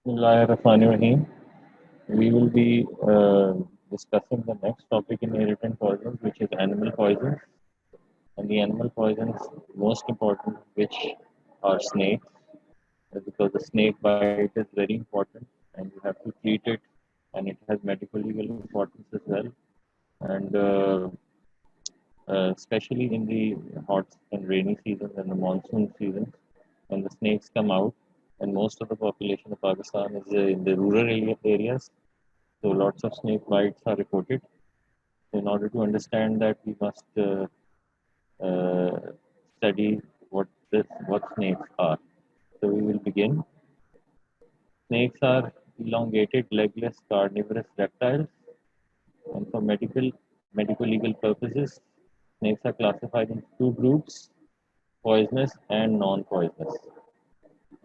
Bismillahirrahmanirrahim. We will be discussing the next topic in irritant poisons, which is animal poisons. And the animal poisons, most important, which are snakes, because the snake bite is very important, and you have to treat it, and it has medical legal importance as well. And especially in the hot and rainy seasons and the monsoon seasons, when the snakes come out, and most of the population of Pakistan is in the rural areas, so lots of snake bites are reported. In order to understand that, we must uh, study what snakes are. So we will begin. Snakes are elongated, legless, carnivorous reptiles, and for medical legal purposes, snakes are classified in two groups: poisonous and non-poisonous.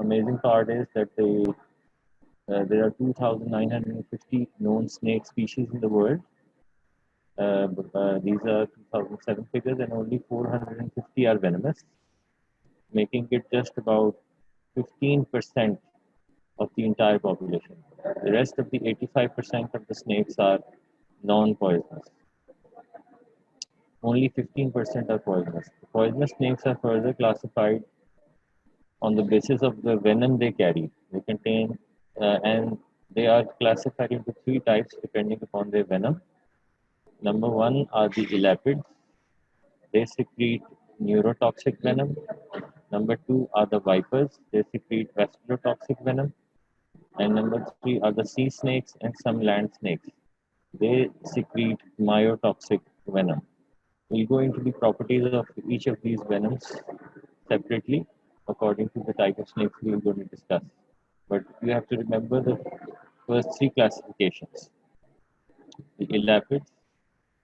Amazing part is that there are 2,950 known snake species in the world. These are 2007 figures, and only 450 are venomous, making it just about 15% of the entire population. The rest of the 85% of the snakes are non-poisonous. Only 15% are poisonous. The poisonous snakes are further classified on the basis of the venom they carry. They contain, and they are classified into three types depending upon their venom. Number one are the elapids. They secrete neurotoxic venom. Number two are the vipers. They secrete vasculotoxic venom. And number three are the sea snakes and some land snakes. They secrete myotoxic venom. We'll go into the properties of each of these venoms separately according to the type of snakes we are going to discuss. But you have to remember the first three classifications: the elapids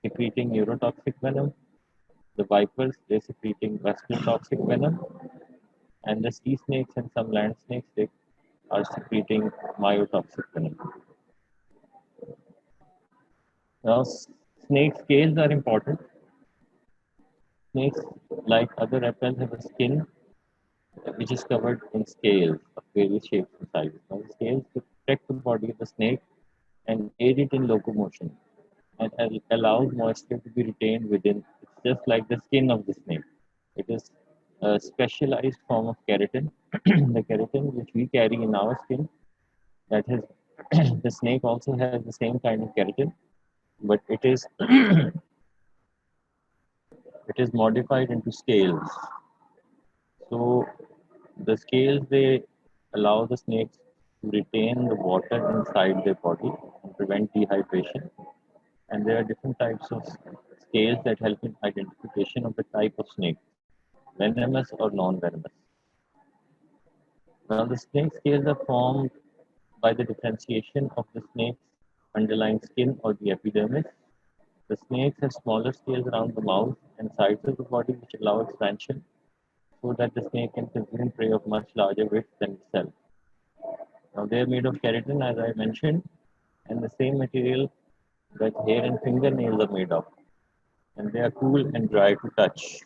secreting neurotoxic venom, the vipers they secreting vasculotoxic venom, and the sea snakes and some land snakes they are secreting myotoxic venom. Now, snake scales are important. Snakes, like other reptiles, have a skin which is covered in scales of various shapes and sizes. Now, the scales protect the body of the snake and aid it in locomotion, and allows moisture to be retained within. It's just like the skin of the snake. It is a specialized form of keratin. The keratin which we carry in our skin, that has the snake also has the same kind of keratin, but it is modified into scales. So the scales they allow the snakes to retain the water inside their body and prevent dehydration. And there are different types of scales that help in identification of the type of snake, venomous or non-venomous. Now the snake scales are formed by the differentiation of the snake's underlying skin or the epidermis. The snakes have smaller scales around the mouth and sides of the body which allow expansion so that the snake can consume prey of much larger width than itself. Now they are made of keratin, as I mentioned, and the same material that hair and fingernails are made of, and they are cool and dry to touch.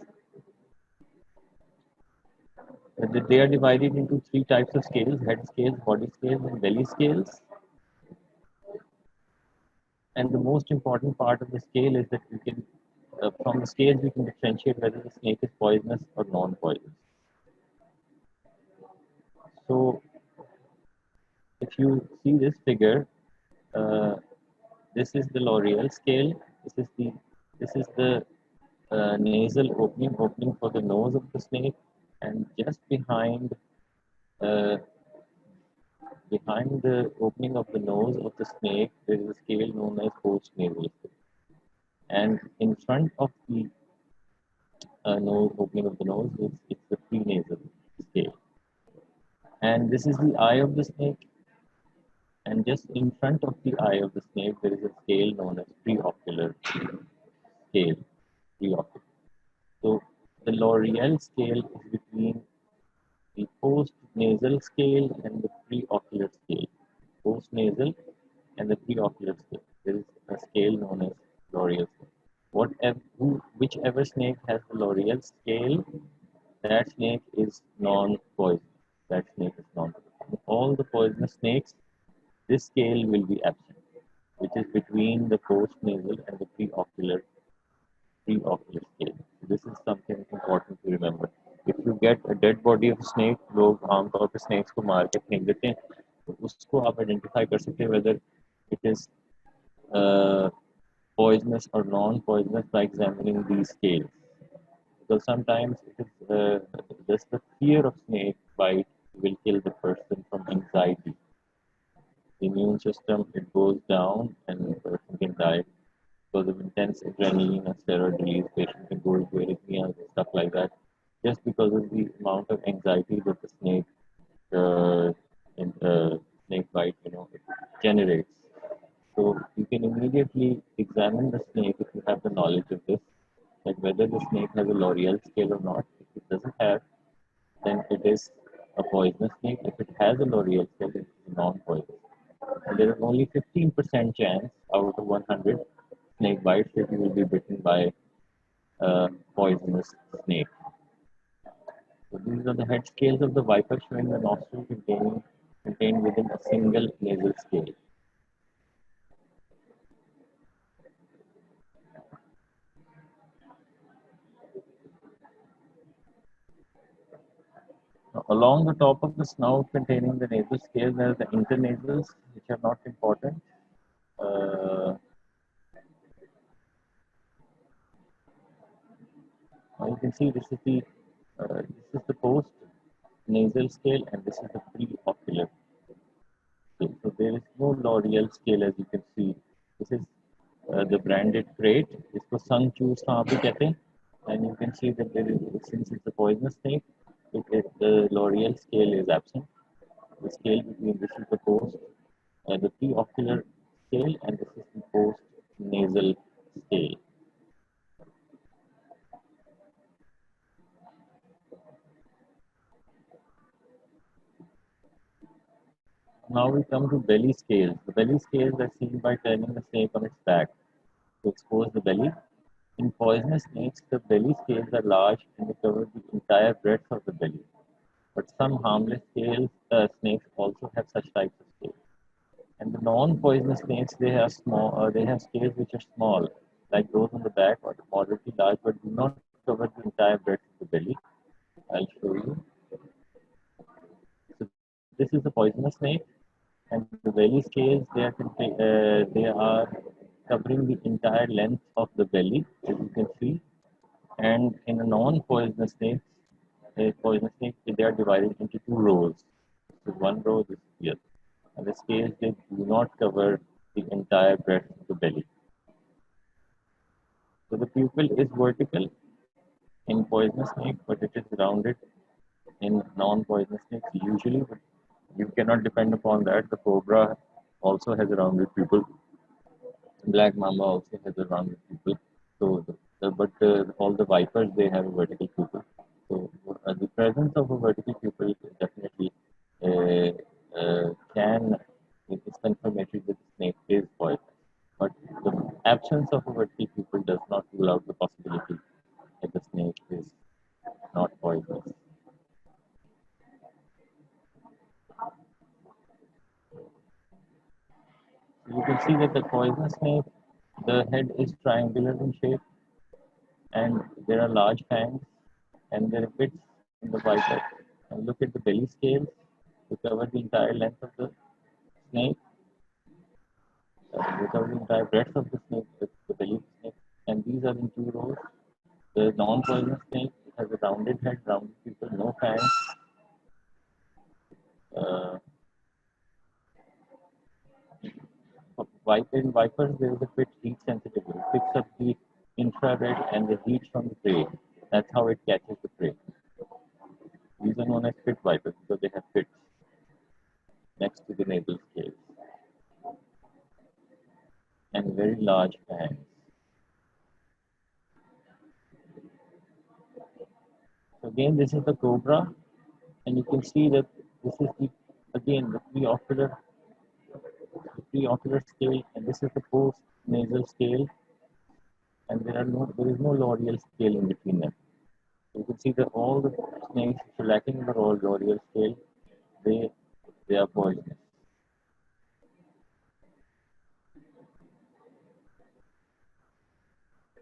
They are divided into three types of scales: head scales, body scales, and belly scales. And the most important part of the scale is that we can, from the scales, we can differentiate whether the snake is poisonous or non-poisonous. So, if you see this figure, uh, this is the L'Oreal scale. This is the nasal opening for the nose of the snake, and just uh, behind the opening of the nose of the snake, there is a scale known as postnasal scale. And in front of the nose opening of the nose, it's the prenasal scale. And this is the eye of the snake. And just in front of the eye of the snake, there is a scale known as preocular scale. Preocular. So the L'Oreal scale is between the post-nasal scale and the preocular scale. Post-nasal and the preocular scale. There is a scale known as L'Oreal scale. Whichever snake has the L'Oreal scale, that snake is non-poisonous. That snake is non-poisonous. In all the poisonous snakes, this scale will be absent, which is between the post-nasal and the pre-ocular scale. This is something important to remember. If you get a dead body of a snake, लोग आमतौर पे snakes को मार के फेंक देते हैं, तो उसको आप identify कर सकते हैं whether it is uh, poisonous or non-poisonous by examining these scales. Because sometimes it is just the fear of snake bite will kill the person from anxiety. The immune system it goes down and the person can die because of intense adrenaline and steroid release. Patient can go into arrhythmias and stuff like that, just because of the amount of anxiety that the uh, snake bite, it generates. So you can immediately examine the snake if you have the knowledge of this, like whether the snake has a L'Oreal scale or not. If it doesn't have, then it is a poisonous snake. If it has a L'Oreal scale, it is non-poisonous. And there is only 15% chance out of 100 snake bites that you will be bitten by a poisonous snake. So these are the head scales of the viper showing the nostril contained within a single nasal scale. Now, along the top of the snout containing the nasal scale, there are the internasals, which are not important. Uh, Now you can see this is the post nasal scale and this is the preocular scale. So there is no L'Oreal scale as you can see. This is the branded crate. इसको sun chews कहाँ पे कहते हैं? And you can see that there is, since it's a poisonous snake, the L'Oreal scale is absent. The scale between this is the post, the preocular scale, and this is the post nasal scale. Now we come to belly scales. The belly scales are seen by turning the snake on its back to expose the belly. In poisonous snakes, the belly scales are large and they cover the entire breadth of the belly. But some harmless snakes also have such types of scales. And the non-poisonous snakes, they have scales which are small, like those on the back or moderately large, but do not cover the entire breadth of the belly. I'll show you. So this is a poisonous snake, and the belly scales they are covering the entire length of the belly, as you can see. And in a non-poisonous snake, a poisonous snake, they are divided into two rows. So one row is here, and the scales they do not cover the entire breadth of the belly. So the pupil is vertical in poisonous snake, but it is rounded in non-poisonous snakes usually. But you cannot depend upon that. The cobra also has a rounded pupil. Black mamba also has a rounded pupil. So, all the vipers they have a vertical pupil. So the presence of a vertical pupil definitely can is confirmatory that the snake is poisonous. But the absence of a vertical pupil does not rule out the possibility that the snake is not poisonous. You can see that the poisonous snake, the head is triangular in shape, and there are large fangs, and there are pits in the viper. And look at the belly scales to cover the entire length of the snake, to cover the entire breadth of the snake, the belly of the snake. And these are in two rows. The non-poisonous snake has a rounded head, rounded pupil, no fangs. Uh, in vipers, there is a pit heat sensitive. It picks up the infrared and the heat from the prey. That's how it catches the prey. These are known as pit vipers because they have pits next to the nasal scales and very large fangs. So again, this is the cobra, and you can see that this is the again the preocular scale, and this is the post nasal scale, and there is no L'Oreal scale in between them. So you can see that all the snakes which are lacking the L'Oreal scale, they They are poisonous.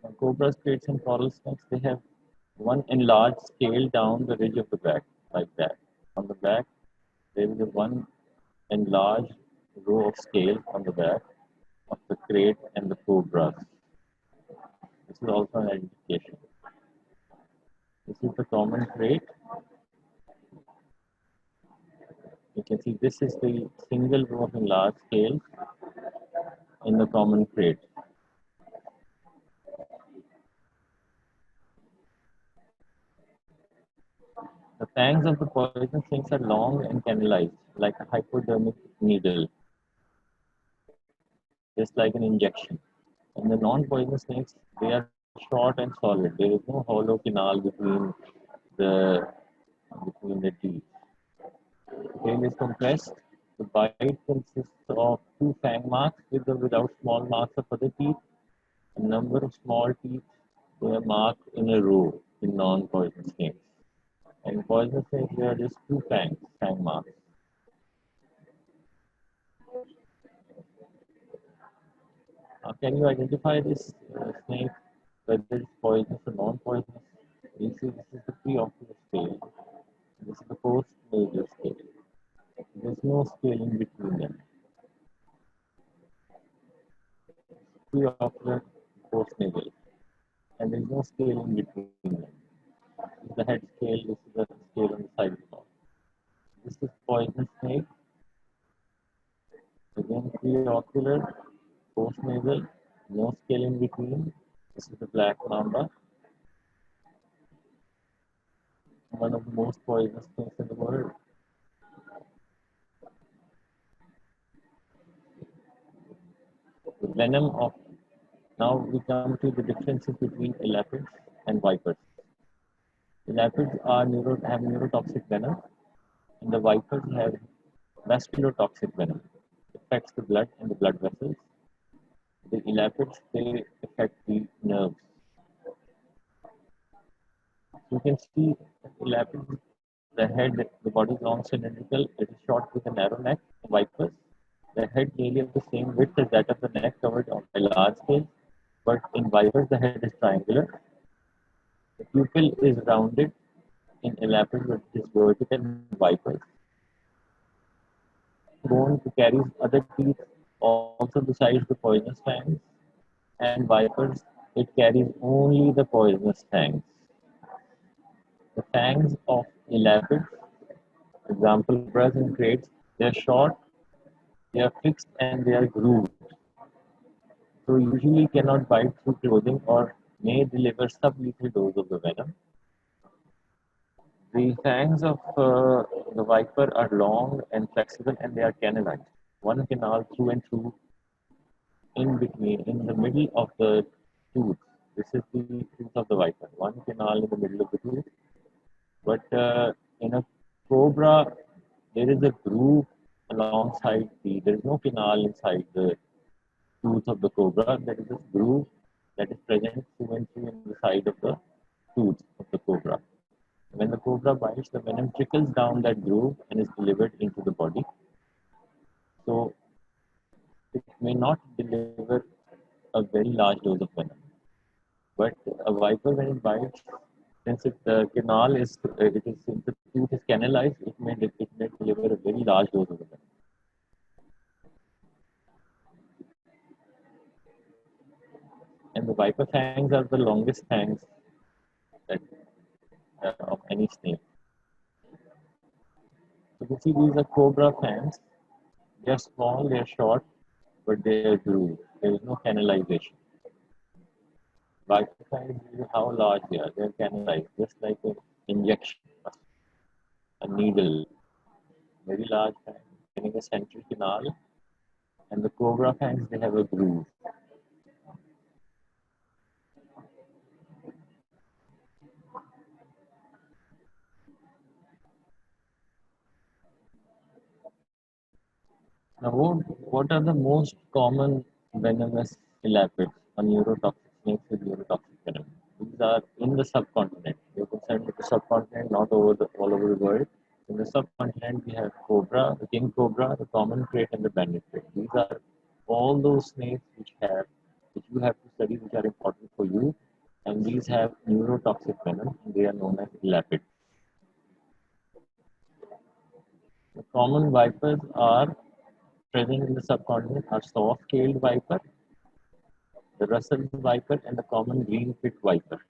Now, cobras, spades, and coral snakes, they have one enlarged scale down the ridge of the back, like that. On the back, there is a one enlarged row of scale on the back of the krait and the cobras. This is also an identification. This is the common krait. You can see this is the single row of enlarged scales in the common krait. The fangs of the poisonous snakes are long and canalized, like a hypodermic needle, just like an injection. And the non-poisonous snakes, they are short and solid. There is no hollow canal between the teeth. The tail is compressed. The bite consists of two fang marks with or without small marks of other teeth. A number of small teeth, they are marked in a row in non-poisonous snakes. And poisonous snakes, there are just two fang marks. Can you identify this snake, whether it's poisonous or non-poisonous? You see, this is the preocular scale. This is the post-nasal scale. There's no scale in between them. Preocular, post-nasal, and there's no scale in between them. This is the head scale. This is the scale on the side of the mouth. This is poisonous snake. Again, preocular, post-nasal, no scale in between. This is the black mamba, one of the most poisonous snakes in the world. The venom of Now we come to the differences between elapids and vipers. Elapids have neurotoxic venom, and the vipers have vasculotoxic venom. It affects the blood and the blood vessels. The elapids, they affect the nerves. You can see elapids, the head, the body is long cylindrical, it is short with a narrow neck. Vipers, the head nearly of the same width as that of the neck covered on a large scale, but in vipers the head is triangular. The pupil is rounded in elapids, but it is vertical in vipers. Bone carries other teeth also besides the poisonous fangs, and vipers, it carries only the poisonous fangs. The fangs of elapids, example cobras and kraits, they are short, they are fixed, and they are grooved. So usually cannot bite through clothing or may deliver sublethal dose of the venom. The fangs of the viper are long and flexible, and they are canalized. One canal through and through in between, in the middle of the tooth. This is the tooth of the viper. One canal in the middle of the tooth. But in a cobra, there is a groove alongside there is no canal inside the tooth of the cobra. There is a groove that is present through and through in the side of the tooth of the cobra. When the cobra bites, the venom trickles down that groove and is delivered into the body. So it may not deliver a very large dose of venom. But a viper, when it bites, since the canal is since the tooth is canalized, it may deliver a very large dose of venom. And the viper fangs are the longest fangs that, of any snake. So you see, these are cobra fangs. They are small, they are short, but they are grooved. There is no canalization. Viper fangs, how large they are. They are canalized, just like an injection, a needle. Very large fang, having a central canal. And the cobra fangs, they have a groove. Now, what are the most common venomous elapids or neurotoxic snakes with neurotoxic venom? These are in the subcontinent. We're concerned with the subcontinent, not all over the world. In the subcontinent, we have cobra, the king cobra, the common krait, and the banded krait. These are all those snakes which you have to study, which are important for you, and these have neurotoxic venom, and they are known as elapid. The common vipers are present in the subcontinent are soft-tailed viper, the Russell's viper, and the common green pit viper.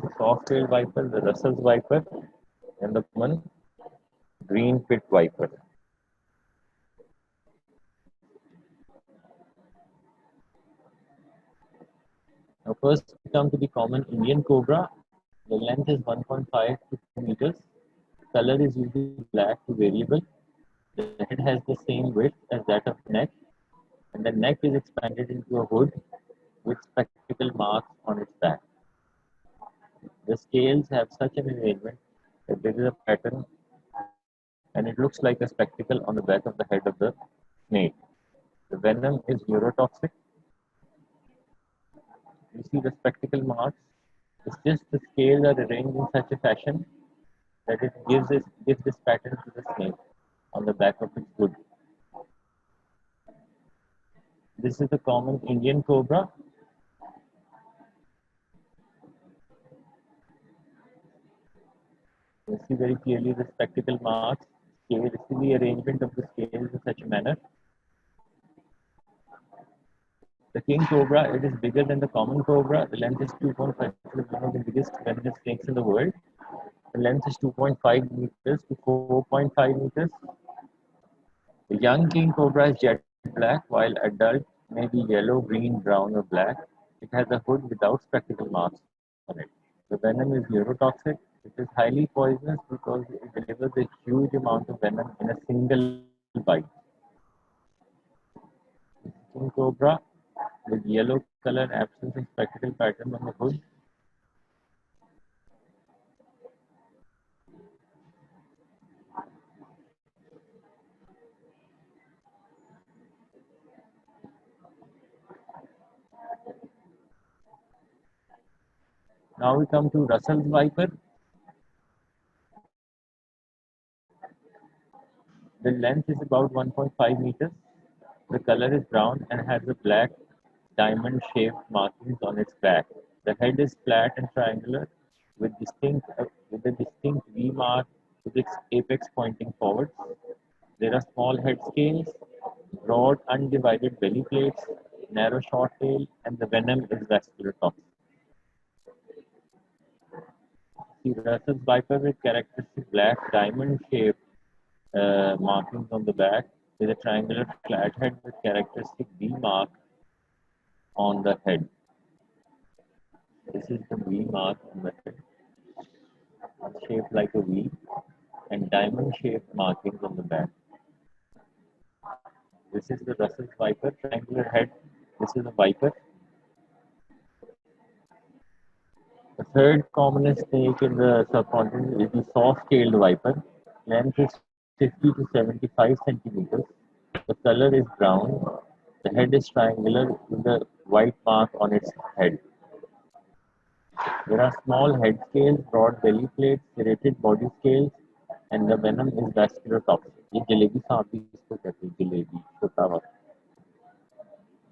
The soft-tailed viper, the Russell's viper, and the common green pit viper. Now first we come to the common Indian cobra. The length is 1.5 to 2 meters. Color is usually black to variable. The head has the same width as that of the neck, and the neck is expanded into a hood with spectacle marks on its back. The scales have such an arrangement that there is a pattern and it looks like a spectacle on the back of the head of the snake. The venom is neurotoxic. You see the spectacle marks. It's just the scales are arranged in such a fashion that it gives this pattern to the snake on the back of its hood. This is the common Indian cobra. You see very clearly the spectacle marks. Scale, you see the arrangement of the scales in such a manner. The king cobra, it is bigger than the common cobra. The length is 2.5. It is one of the biggest venomous snakes in the world. The length is 2.5 meters to 4.5 meters. The young king cobra is jet black, while adult may be yellow, green, brown, or black. It has a hood without spectacle marks on it. The venom is neurotoxic. It is highly poisonous because it delivers a huge amount of venom in a single bite. King cobra with yellow color, absence of spectacle pattern on the hood. Now we come to Russell's viper. The length is about 1.5 meters. The color is brown and has a black diamond-shaped markings on its back. The head is flat and triangular with a distinct V mark with its apex pointing forwards. There are small head scales, broad undivided belly plates, narrow short tail, and the venom is vascular toxic. The Russell's viper with characteristic black diamond-shaped markings on the back with a triangular flat head with characteristic V mark on the head. This is the V mark on the head, shaped like a V, and diamond-shaped markings on the back. This is the Russell's viper, triangular head. This is a viper. The third commonest snake in the subcontinent is the soft-tailed viper. Length is 50 to 75 centimeters. The color is brown. The head is triangular with a white mark on its head. There are small head scales, broad belly plates, serrated body scales, and the venom is vascular toxic. ये जलेबी सांप भी इसको कहते हैं जलेबी छोटा वाला.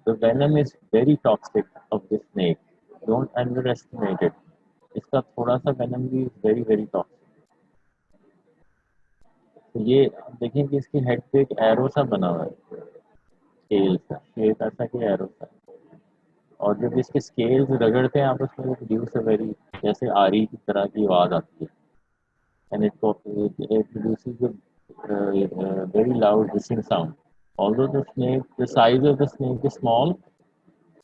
The venom is very toxic of this snake. Don't underestimate it. इसका थोड़ा सा venom भी is very very toxic. तो ये आप देखें कि इसके हेड पे एक एरो सा बना हुआ है स्केल सा शेप ऐसा कि एरो सा और जब इसके स्केल्स रगड़ते हैं आपस में प्रोड्यूस अ वेरी जैसे आरी की तरह की आवाज़ आती है and it produces a very loud hissing sound. Although the size of the snake is small,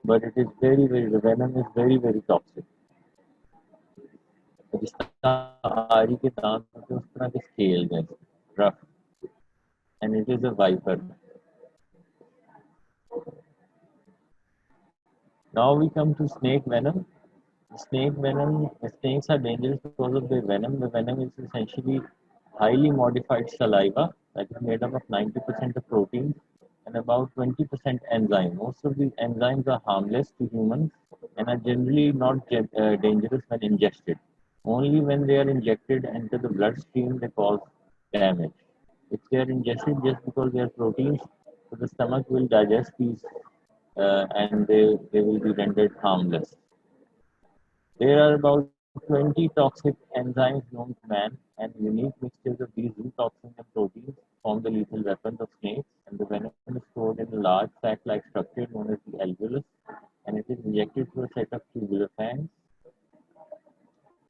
but it is the venom is very, very toxic. तो जिस तरह आरी के दांत होते हैं उस तरह के स्केल हैं rough and it is a viper. Now we come to snake venom. Snakes are dangerous because of their venom. The venom is essentially highly modified saliva that is made up of 90% of protein and about 20% enzyme. Most of these enzymes are harmless to humans and are generally not dangerous when ingested. Only when they are injected into the bloodstream they cause damage. If they are ingested just because they are proteins, so the stomach will digest these and they will be rendered harmless. There are about 20 toxic enzymes known to man, and unique mixtures of these new toxins and proteins form the lethal weapons of snakes. And the venom is stored in a large sac-like structure known as the alveolus, and it is injected through a set of tubular fangs.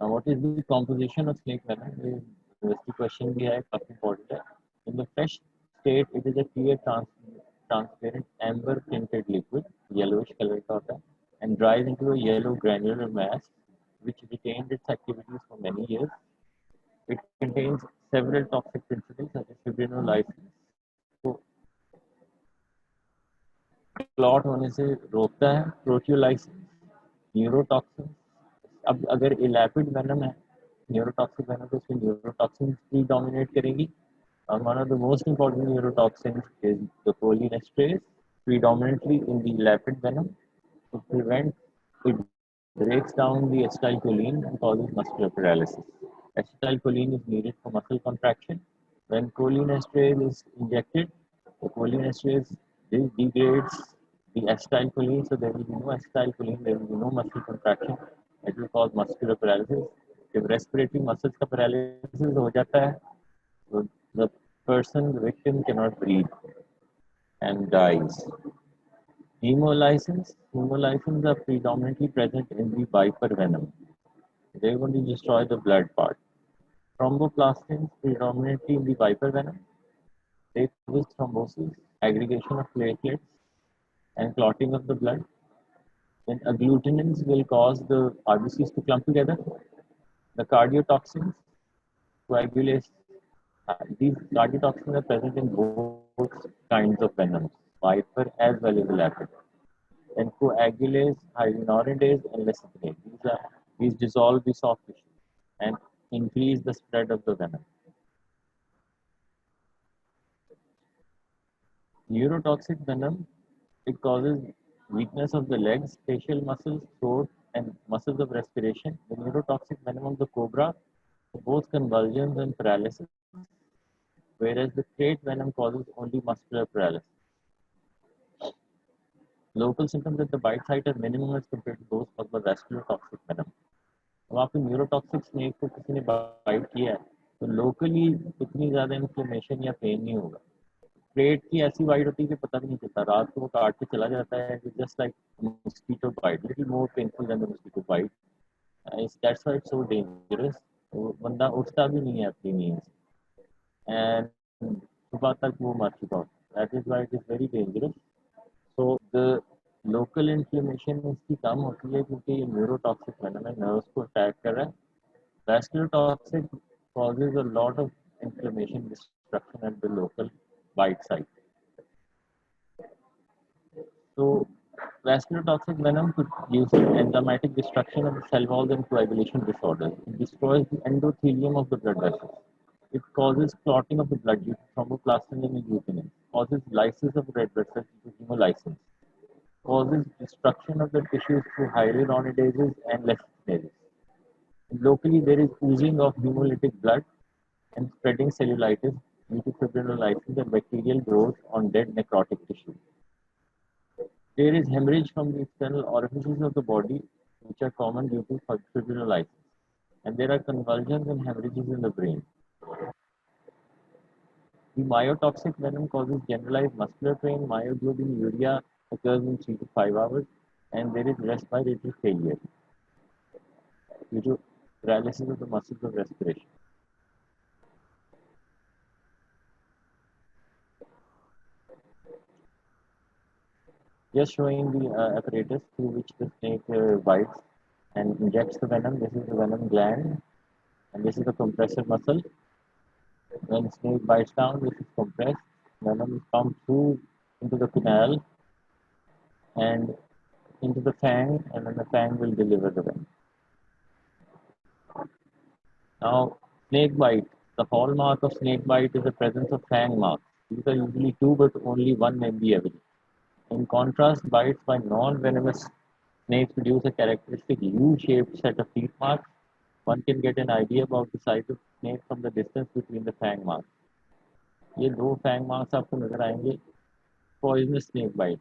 Now, what is the composition of snake venom? The question भी है, काफी important है. In the fresh state, it is a clear, transparent, amber-tinted liquid, yellowish color का होता है, and dries into a yellow granular mass, which retained its activities for many years. It contains several toxic principles such as fibrinolysin, को clot होने से रोकता है, प्रोटियोलाइसिन, neurotoxin. अब अगर इलैपिड वेनम है, न्यूरोटॉक्सिक वेनम, तो उसमें न्यूरोटॉक्सिन भी डोमिनेट करेंगी. And one of the most important neurotoxins is the cholinesterase, predominantly in the elapid venom. To prevent it breaks down the acetylcholine and causes muscular paralysis. Acetylcholine is needed for muscle contraction. When cholinesterase is injected, the cholinesterase degrades the acetylcholine, so there will be no acetylcholine, there will be no muscle contraction. It will cause muscular paralysis. जब respiratory muscles का paralysis हो जाता है, so the person, the victim, cannot breathe and dies. Hemolysins are predominantly present in the viper venom. They're going to destroy the blood part. Thromboplastins predominantly in the viper venom. They cause thrombosis, aggregation of platelets, and clotting of the blood. Then agglutinins will cause the RBCs to clump together. The cardiotoxins, coagulase. These cardiotoxins are present in both kinds of venoms, viper as well as elapid. Then coagulase, hyaluronidase, and lecithinase. These dissolve the soft tissue and increase the spread of the venom. Neurotoxic venom, it causes weakness of the legs, facial muscles, throat, and muscles of respiration. The neurotoxic venom of the cobra, both convulsions and paralysis, whereas the crate venom causes only muscular paralysis. Local symptoms at the bite site are minimum as compared to those caused by vascular toxic venom. अब आपको neurotoxic snake को किसी ने bite किया है तो locally इतनी ज़्यादा इन्फ्लेमेशन या पेन नहीं होगा. पेट की ऐसी बाइट होती है कि पता भी नहीं चलता, रात को वो काट के चला जाता है, just like mosquito bite, little more painful than the mosquito bite. That's why it's so dangerous. बंदा उठता भी नहीं है अपनी नींद से एंड सुबह तक वो मर चुका होता है. That is why it is very dangerous. So the local inflammation इसकी कम होती है क्योंकि ये न्यूरोटॉक्सिक वेनम है, नर्व्स को अटैक कर रहा है. Vascular toxic causes a lot of inflammation, destruction at the local bite site. So, vascular toxic venom produces enzymatic destruction of the cell walls and coagulation disorders. It destroys the endothelium of the blood vessels. It causes clotting of the blood due to thromboplastin and agglutinin. Causes lysis of red blood cells due to hemolysis. Causes destruction of the tissues through hyaluronidases and lecitinases. Locally, there is oozing of hemolytic blood and spreading cellulitis due to fibrinolysis and bacterial growth on dead necrotic tissue. There is hemorrhage from the external orifices of the body, which are common due to fibrinolysis. And there are convulsions and hemorrhages in the brain. The myotoxic venom causes generalized muscular pain. Myoglobinuria occurs in 3 to 5 hours, and there is respiratory failure due to paralysis of the muscles of respiration. Just showing the apparatus through which the snake bites and injects the venom. This is the venom gland, and this is the compressor muscle. When snake bites down, this is compressed. Venom is pumped through into the canal and into the fang, and then the fang will deliver the venom. Now, snake bite. The hallmark of snake bite is the presence of fang marks. These are usually two, but only one may be evident. In contrast, bites by non-venomous snakes produce a characteristic U-shaped set of teeth marks. One can get an idea about the size of snake from the distance between the fang marks. ये दो Fang marks आपको नजर आएंगे poisonous snake bite.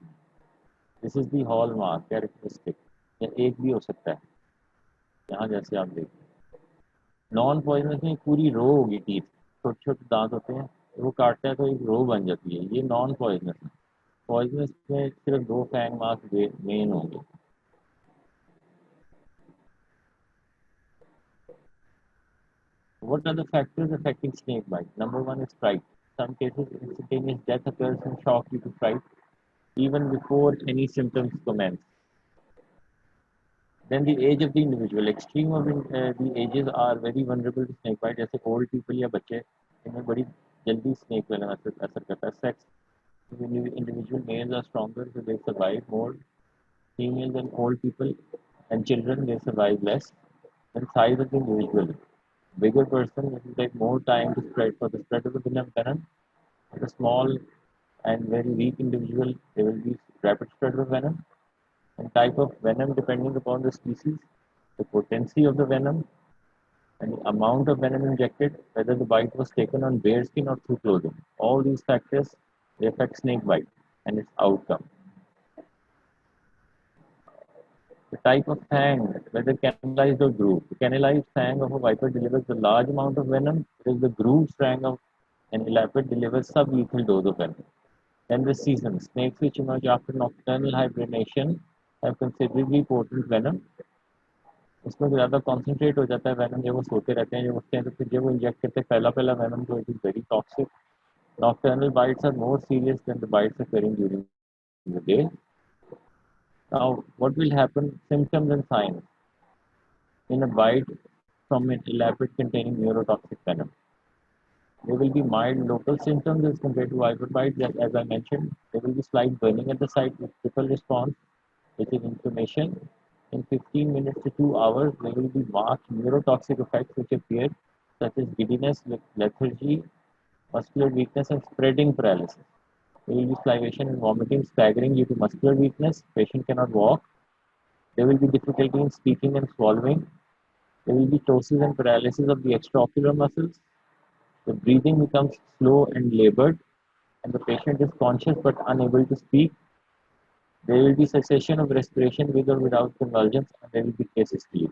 This is the hallmark characteristic, या एक भी हो सकता है यहाँ जैसे आप देखिए। नॉन पॉइजनस में पूरी रो होगी, टीथ छोटे छोटे दांत होते हैं, वो काटता है तो एक रो बन जाती है, ये नॉन पॉइजनस है। पॉइजनस में सिर्फ दो फैंग मार्क्स मेन होंगे। What are the factors affecting snake bite? Number one is fright. Some cases, instantaneous death occurs from shock due to fright, even before any symptoms commence. Then the age of the individual. Extreme of the ages are very vulnerable to snake bite. जैसे old people या बच्चे, इन्हें बड़ी जल्दी snake venom असर करता है। Sex. Individual males are stronger, so they survive more. Females and old people and children, they survive less. And size of the individual. Bigger person, it will take more time to spread for the spread of the venom. The small and very weak individual, there will be rapid spread of venom. And type of venom depending upon the species, the potency of the venom, and the amount of venom injected, whether the bite was taken on bare skin or through clothing. All these factors, they affect snake bite and its outcome. The type of fang, whether canalized or grooved. The canalized fang of a viper delivers a large amount of venom, whereas the grooved fang of an elapid delivers sublethal dose of venom. Then the season. Snakes which emerge after nocturnal hibernation have considerably potent venom. उसमें तो ज़्यादा concentrate हो जाता है venom, जब वो सोते रहते हैं, जब उठते हैं तो फिर जब वो इंजेक्ट करते हैं पहला पहला वेनम, तो it is very toxic. Nocturnal bites are more serious than the bites occurring during the day. Now, what will happen? Symptoms and signs in a bite from an elapid containing neurotoxic venom. There will be mild local symptoms as compared to viper bites. As I mentioned, there will be slight burning at the site with triple response, which is inflammation. In 15 minutes to 2 hours, there will be marked neurotoxic effects which appear, such as giddiness, lethargy, muscular weakness, and spreading paralysis. There will be salivation and vomiting, staggering due to muscular weakness. Patient cannot walk. There will be difficulty in speaking and swallowing. There will be ptosis and paralysis of the extraocular muscles. The breathing becomes slow and labored, and the patient is conscious but unable to speak. There will be cessation of respiration with or without convulsions, and there will be cases sleep.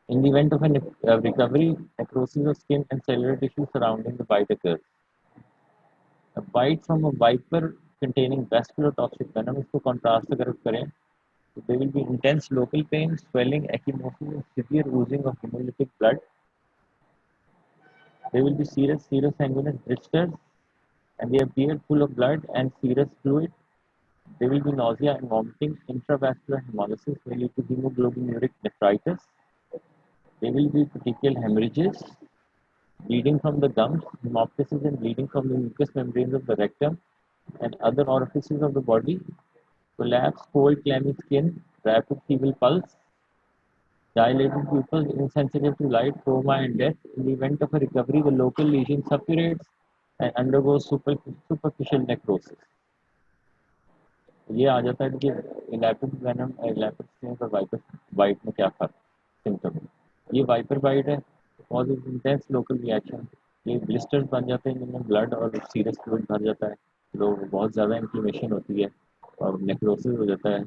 In the event of a recovery, necrosis of skin and cellular tissue surrounding the bite occurs. A bite from a viper containing vascular toxic venom is to contrast अगर करें, so there will be intense local pain, swelling, ecchymosis, and severe oozing of hemolytic blood. There will be serous serosanguinous blisters, and they appear full of blood and serous fluid. There will be nausea and vomiting. Intravascular hemolysis may lead to hemoglobinuric nephritis. There will be petechial hemorrhages, bleeding from the gums, hemoptysis and bleeding from the mucous membranes of the rectum and other orifices of the body, collapse, cold, clammy skin, rapid feeble pulse, dilated pupils, insensitive to light, coma, and death. In the event of a recovery, the local lesion suppurates and undergoes superficial necrosis. ये आ जाता है कि इलेपिड venom इलेपिड snake और wiper bite में क्या फर्क symptom है। ये वाइपर बाइट है, कॉजेज इंटेंस लोकल रिएक्शन, ये ब्लिस्टर्स बन जाते हैं जिनमें ब्लड और सीरियस फ्लूइड भर जाता है, लोग बहुत ज़्यादा इन्फ्लेमेशन होती है और नेक्रोसिस हो जाता है,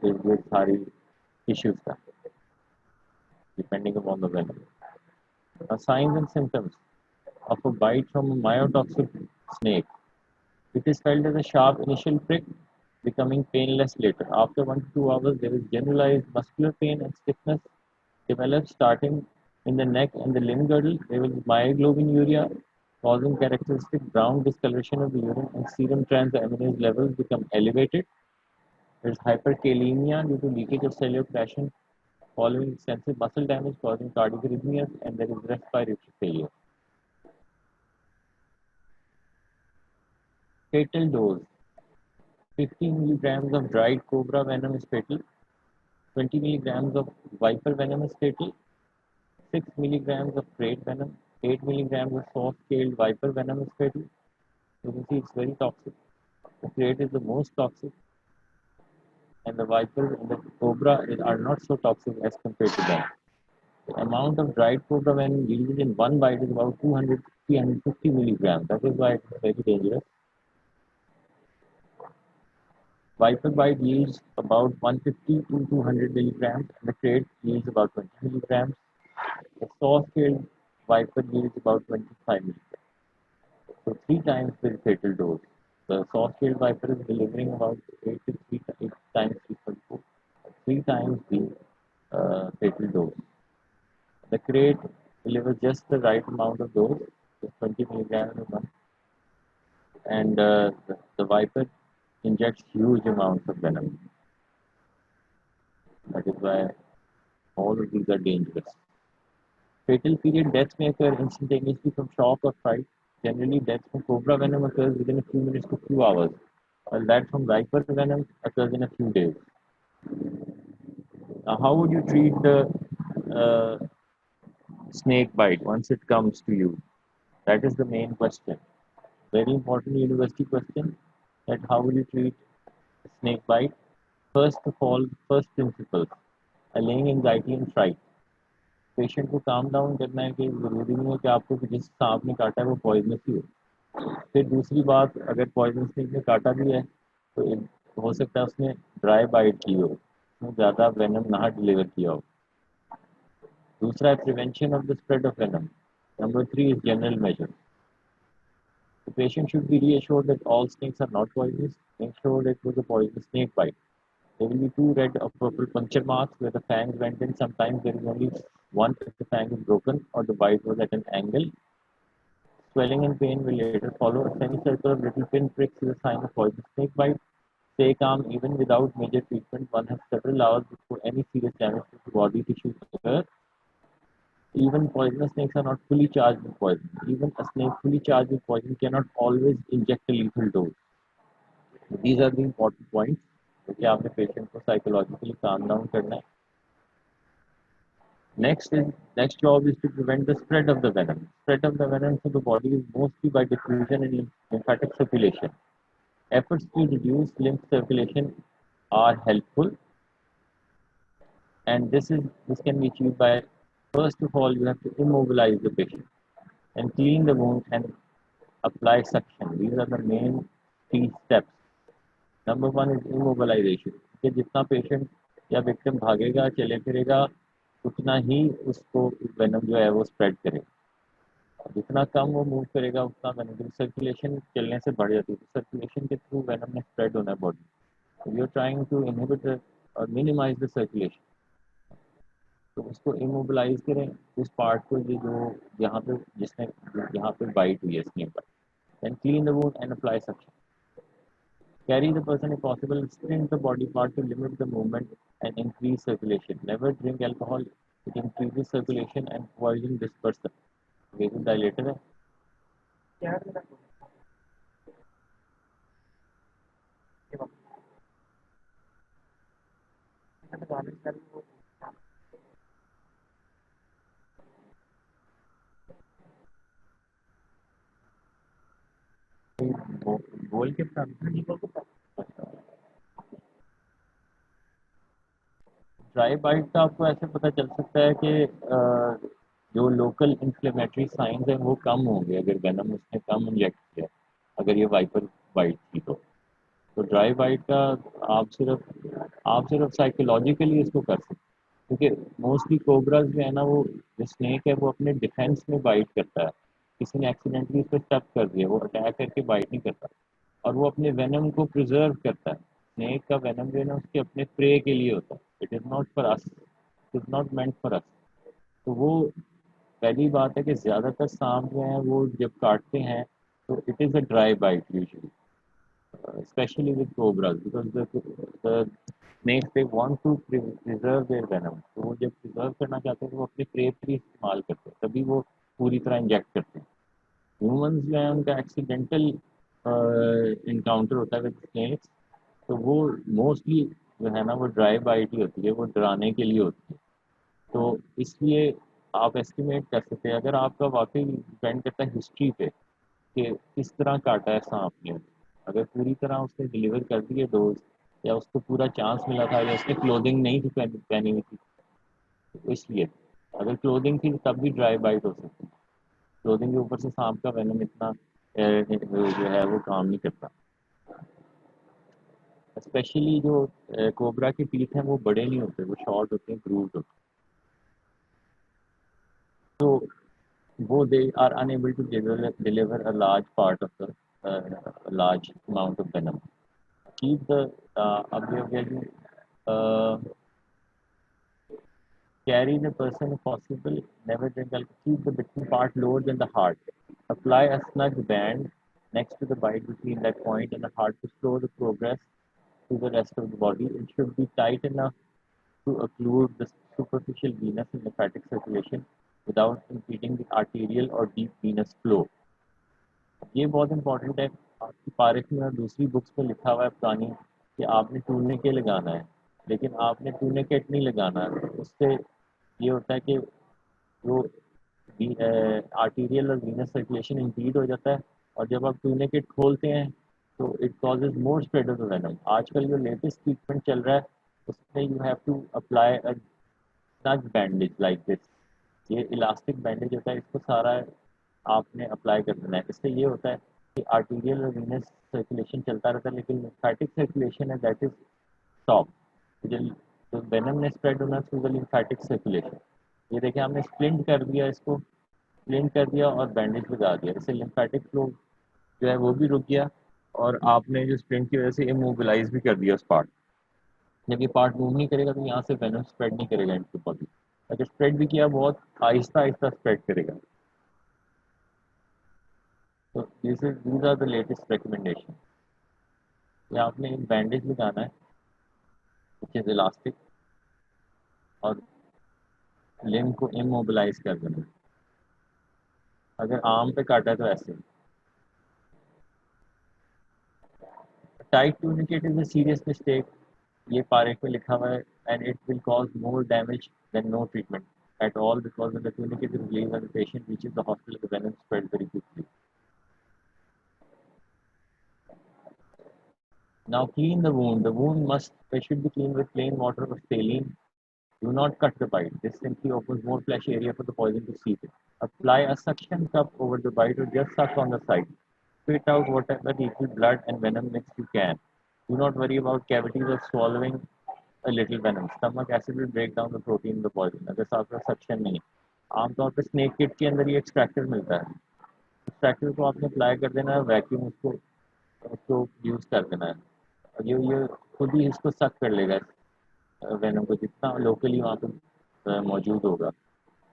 ये सारी इश्यूज का depending upon the venom. Signs and symptoms of a bite from a myotoxic snake. It is felt as a sharp initial prick, becoming painless later. After 1 to 2 hours, there is generalized muscular pain and stiffness develops starting in the neck and the limb girdle. There will be myoglobinuria, causing characteristic brown discoloration of the urine, and serum transaminase levels become elevated. There is hyperkalemia due to leakage of cellular fraction following extensive muscle damage, causing cardiac arrhythmias, and there is respiratory failure. Fatal dose: 50 milligrams of dried cobra venom is fatal. 20 milligrams of viper venom is fatal. 6 milligrams of crate venom. 8 milligrams of soft-scaled viper venom is fatal. You can see it's very toxic. The crate is the most toxic, and the viper and the cobra are not so toxic as compared to them. The amount of dried cobra venom yielded in one bite is about 200 350 milligrams. That is why it is very dangerous. Viper bite yields about 150 to 200 milligrams, and the crate yields about 20 milligrams. The saw-scaled viper yields about 25 milligrams. So three times the fatal dose. The saw-scaled viper is delivering about 8 times 3.4, three times the fatal dose. The crate delivers just the right amount of dose, just 20 milligrams a month, and the viper injects huge amounts of venom. That is why all of these are dangerous. Fatal period deaths may occur instantaneously from shock or fright. Generally, death from cobra venom occurs within a few minutes to few hours, while that from viper venom occurs in a few days. Now, how would you treat the uh, snake bite once it comes to you? That is the main question. Very important university question. That how will you treat snake bite? First of all, first principles: allaying anxiety and fright. Patient को calm down करना है कि ज़रूरी नहीं है कि आपको जिस सांप ने काटा है वो पॉइजनस ही हो। फिर दूसरी बात, अगर पॉइजन स्नेक ने काटा भी है तो हो सकता है उसने ड्राई बाइट की हो, उसने ज़्यादा वेनम ना डिलीवर किया हो। दूसरा है prevention of the spread of venom. Number three is general measure. The patient should be reassured that all snakes are not poisonous. Make sure it was a poisonous snake bite. There will be two red or purple puncture marks where the fangs went in. Sometimes there is only one if the fang is broken or the bite was at an angle. Swelling and pain will later follow. A semicircle of little pin pricks is a sign of poisonous snake bite. Stay calm even without major treatment. One has several hours before any serious damage to the body tissues occur. Even poisonous snakes are not fully charged with poison. Even a snake fully charged with poison cannot always inject a lethal dose. These are the important points. कि आपने patient को psychologically calm down करना है. Next job is to prevent the spread of the venom. Spread of the venom to the body is mostly by diffusion in lymphatic circulation. Efforts to reduce lymph circulation are helpful, and this can be achieved by, first of all, you have to immobilize the patient and clean the wound and apply suction. These are the main three steps. Number one is immobilization. कि जितना patient या victim भागेगा चले फिरेगा उतना ही उसको venom जो है वो स्प्रेड करेगा. जितना कम वो मूव करेगा उतना वेनम सर्कुलेशन चलने से बढ़ जाती है. तो सर्कुलेशन के थ्रू वेनम ने स्प्रेड होना है body. So you're trying to inhibit or minimize the circulation. तो उसको इमोबिलाइज करें उस पार्ट को जो यहाँ पे जिसने यहाँ पे बाइट हुई है snake bite. Then clean the wound and apply suction. Carry the person if possible, stint the body part to limit the movement and increase circulation. Never drink alcohol, it increases circulation and poison this person. Vasodilator है. बोल के dry bite का आपको ऐसे पता चल सकता है कि जो लोकल इन्फ्लेमेटरी साइंस हैं वो कम होंगे अगर वेनम उसने कम इंजेक्ट किया, अगर ये वाइपर बाइट थी तो ड्राई बाइट का आप सिर्फ साइकोलॉजिकली इसको कर सकते हैं, क्योंकि मोस्टली कोबराज जो है ना वो जो स्नेक है वो अपने डिफेंस में बाइट करता है. किसी ने एक्सीडेंटली उस पर टच कर दिया, वो अटैक करके बाइट नहीं करता और वो अपने वेनम को प्रिजर्व करता है. स्नेक का वेनम जो है ना उसके अपने प्रे के लिए होता है. It is not for us, it is not meant for us. तो वो पहली बात है कि ज़्यादातर सांप जो हैं वो जब काटते हैं तो it is a dry bite usually, especially with cobras, because the snakes they want to preserve their venom. तो वो जब प्रिजर्व करना चाहते हैं तो वो अपने प्रे पर इस्तेमाल करते हैं, तभी वो पूरी तरह इंजेक्ट करते हैं. ह्यूमंस जो है उनका एक्सीडेंटल इनकाउंटर होता है विद स्नेक्स, तो वो मोस्टली जो है ना वो ड्राई बाइट ही होती है, वो डराने के लिए होती है. तो इसलिए आप एस्टिमेट कर सकते हैं, अगर आपका वाकई डिपेंड करता है हिस्ट्री पे कि किस तरह काटा है सांप ने. अगर पूरी तरह उसने डिलीवर कर दी है डोज, या उसको पूरा चांस मिला था, या उसने क्लोथिंग नहीं थी पहनी हुई थी, तो इसलिए अगर क्लोथिंग थी तब भी ड्राई बाइट हो सकती है। क्लोथिंग के ऊपर से सांप का वेनम इतना जो है वो काम नहीं करता। स्पेशली जो कोबरा के टीथ हैं वो बड़े नहीं होते, वो शॉर्ट होते हैं, ग्रूव्ड होते हैं, तो वो they are unable to deliver a large part of the large amount of venom. Keep the अब ये हो गया जी, carry the person if possible, never drink alcohol, keep the bitten part lower than the heart. Apply a snug band next to the bite between that point and the heart to slow the progress to the rest of the body. It should be tight enough to occlude the superficial venous and lymphatic circulation without impeding the arterial or deep venous flow. ये बहुत important है। आपकी पारिश में और दूसरी books में लिखा हुआ है पुरानी कि आपने टूने के लगाना है, लेकिन आपने टूने केट नहीं लगाना है। उससे ये होता है कि जो आर्टीरियल और वीनस सर्कुलेशन इंपीड हो जाता है, और जब आप टूनिकेट खोलते हैं तो it causes more spread of the venom. आजकल जो लेटेस्ट ट्रीटमेंट चल रहा है उसमें you have to apply a snug bandage like this. ये इलास्टिक बैंडेज होता है, इसको सारा आपने अप्लाई कर देना है। इससे ये होता है कि आर्टीरियल और वीनस सर्कुलेशन चलता रहता है, लेकिन लिम्फेटिक सर्कुलेशन है दैट इज स्टॉप। तो वेनम ने स्प्रेड होना थ्रू द लिम्फेटिक सर्कुलेशन। ये देखिए हमने स्प्लिंट कर दिया इसको, स्प्लिंट कर दिया और बैंडेज लगा दिया, इससे लिम्फेटिक फ्लो जो है वो भी रुक गया, और आपने जो स्प्लिंट की वजह से इमोबिलाइज भी कर दिया उस पार्ट। जब ये पार्ट मूव नहीं करेगा तो यहाँ से वेनम स्प्रेड नहीं करेगा इनटू बॉडी। अगर स्प्रेड भी किया बहुत आहिस्ता आहिस्ता स्प्रेड करेगा। तो these are the latest recommendation. ये आपने एक बैंडेज लगाना है विच इज इलास्टिक, और लिम्ब को इमोबिलाइज कर देना है। अगर आर्म पे काटा है तो ऐसे। Tight tourniquet is a serious mistake, ये पारेख में लिखा हुआ है, and it will cause more damage than no treatment at all because when the tourniquet is released and the patient reaches the hospital, the venom spread very quickly. Now clean the wound. The wound should be cleaned with plain water or saline. Do not cut the bite. This simply opens more flesh area for the poison to seep in. Apply a suction cup over the bite or just suck on the side. Spit out whatever little blood and venom mix you can. Do not worry about cavities or swallowing a little venom. Stomach acid will break down the protein in the poison. अगर आपका suction नहीं है, आमतौर पर snake kit के अंदर ये extractor मिलता है। एक्सट्रैक्टर को आपने अप्लाई कर देना है, वैक्यूम उसको उसको यूज़ कर देना है, और ये खुद ही इसको सक कर लेगा वेनम को, जितना लोकली वहाँ पे मौजूद होगा।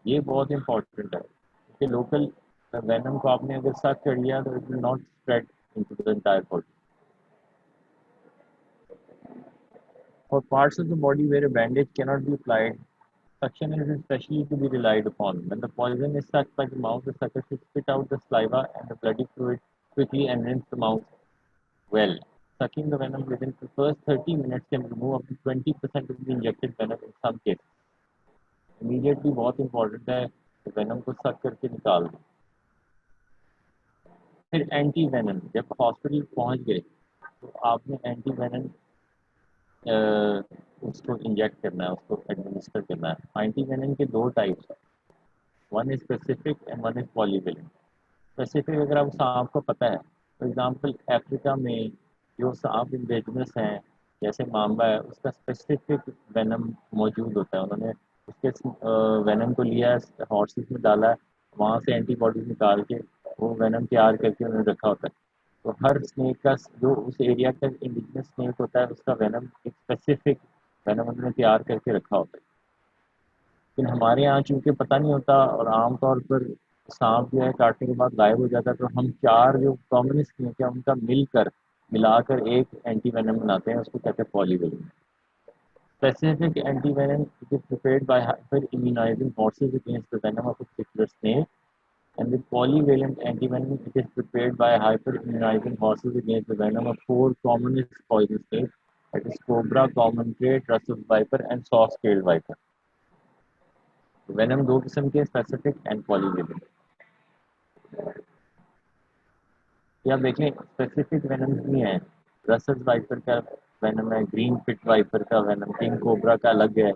ये बहुत इंपॉर्टेंट है कि लोकल वेनम को आपने अगर सक कर लिया तो it will not spread into the entire body. For parts of the body where a bandage cannot be applied, suction is especially to be relied upon. When the poison is sucked by the mouth, the sucker should spit out the saliva and the bloody fluid quickly and rinse the mouth well. Sucking the venom within the first 30 minutes can remove up to 20% of the injected venom in some cases. Immediately बहुत important है कि venom को सक करके निकाल दें। फिर anti venom, जब हॉस्पिटल पहुंच गए तो आपने एंटी वेनम उसको इंजेक्ट करना है, उसको एडमिनिस्टर करना है। एंटी वेनम के दो टाइप्स हैं, one is specific and one is polyvalent. Specific अगर आपको सांप को पता है, फॉर एग्जांपल अफ्रीका में जो सांप इंडिजिनस हैं जैसे माम्बा है, उसका स्पेसिफिक वेनम मौजूद होता है। उन्होंने उसके वेनम को लिया, हॉर्सेस में डाला, वहाँ से एंटीबॉडीज निकाल के वो वेनम तैयार करके उन्होंने रखा होता है। तो हर स्नेक का जो उस एरिया का इंडिजिनस स्नेक होता है उसका वेनम एक स्पेसिफिक वेनम उन्होंने तैयार करके रखा होता है। लेकिन हमारे यहाँ चूँकि पता नहीं होता और आमतौर पर सांप जो है काटने के बाद गायब हो जाता है, तो हम चार जो कॉमन स्नेक है उनका मिलाकर एक एंटी वेनम बनाते हैं, उसको कहते हैं polyvalent. Specific antivenom it is prepared by hyper-immunizing horses against the venom of a particular snake, and with polyvalent antivenom it is prepared by hyper-immunizing horses against the venom of four commonest poison snakes, that is cobra, common krait, Russell's viper, and soft-scaled viper. Venom दो किस्म के, specific and polyvalent. या देखें specific venom भी हैं, Russell's wiper का venom है, green pit viper का वेनम, किंग कोबरा का अलग है,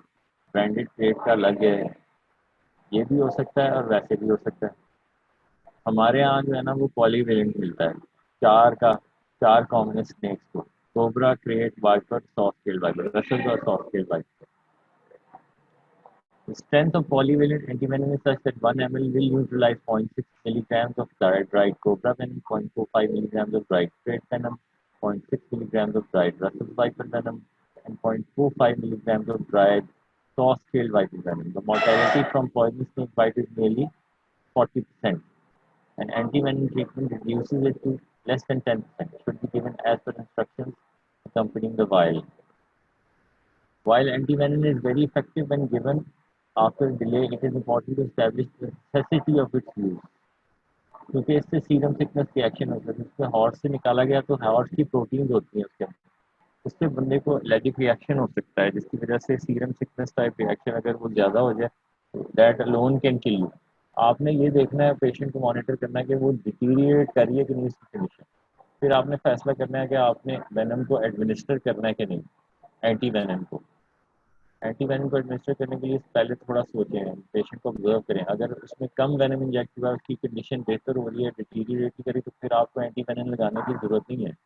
ब्रांडेड क्रेट का अलग है। ये भी हो सकता है और वैसे भी हो सकता है। हमारे यहाँ जो है ना वो पॉलीवेलेंट मिलता है, चार का, चार कॉमन स्नेक्स को, cobra, krait, viper, soft tail viper, Russell और soft tail viper. The strength of polyvalent antivenom is such that 1 ml will neutralize 0.6 milligrams of dried cobra venom, 0.45 milligrams of dried crate venom, 0.6 milligrams of dried Russell viper venom, and 0.45 milligrams of dried saw-scaled viper venom. The mortality from poisonous snake bite is nearly 40%, and antivenom treatment reduces it to less than 10%. It should be given as per instructions accompanying the vial. While antivenom is very effective when given after delay, it is important to establish the necessity of its use. क्योंकि इससे serum sickness reaction होता है, जिसमें horse से निकाला गया तो horse की प्रोटीन्स होती हैं उसके अंदर, उससे बंदे को एलर्जिक रिएक्शन हो सकता है, जिसकी वजह से सीरम सिकनेस टाइप रिएक्शन अगर वो ज़्यादा हो जाए तो that alone can kill you. आपने ये देखना है, पेशेंट को मॉनिटर करना है कि वो डिटीरिएट कर रही है कि नहीं उसकी कंडीशन, फिर आपने फैसला करना है कि आपने वेनम को एडमिनिस्टर करना है कि नहीं, एंटी वेनम को। एंटी वेनम को एडमिनिस्टर करने के लिए पहले थोड़ा सोचें, पेशेंट को ऑब्जर्व करें, अगर उसमें कम वेनम इंजेक्ट हुआ, उसकी कंडीशन बेहतर हो रही है, डिटीरिएट नहीं करी, तो फिर आपको एंटी वेनम लगाने की ज़रूरत नहीं है।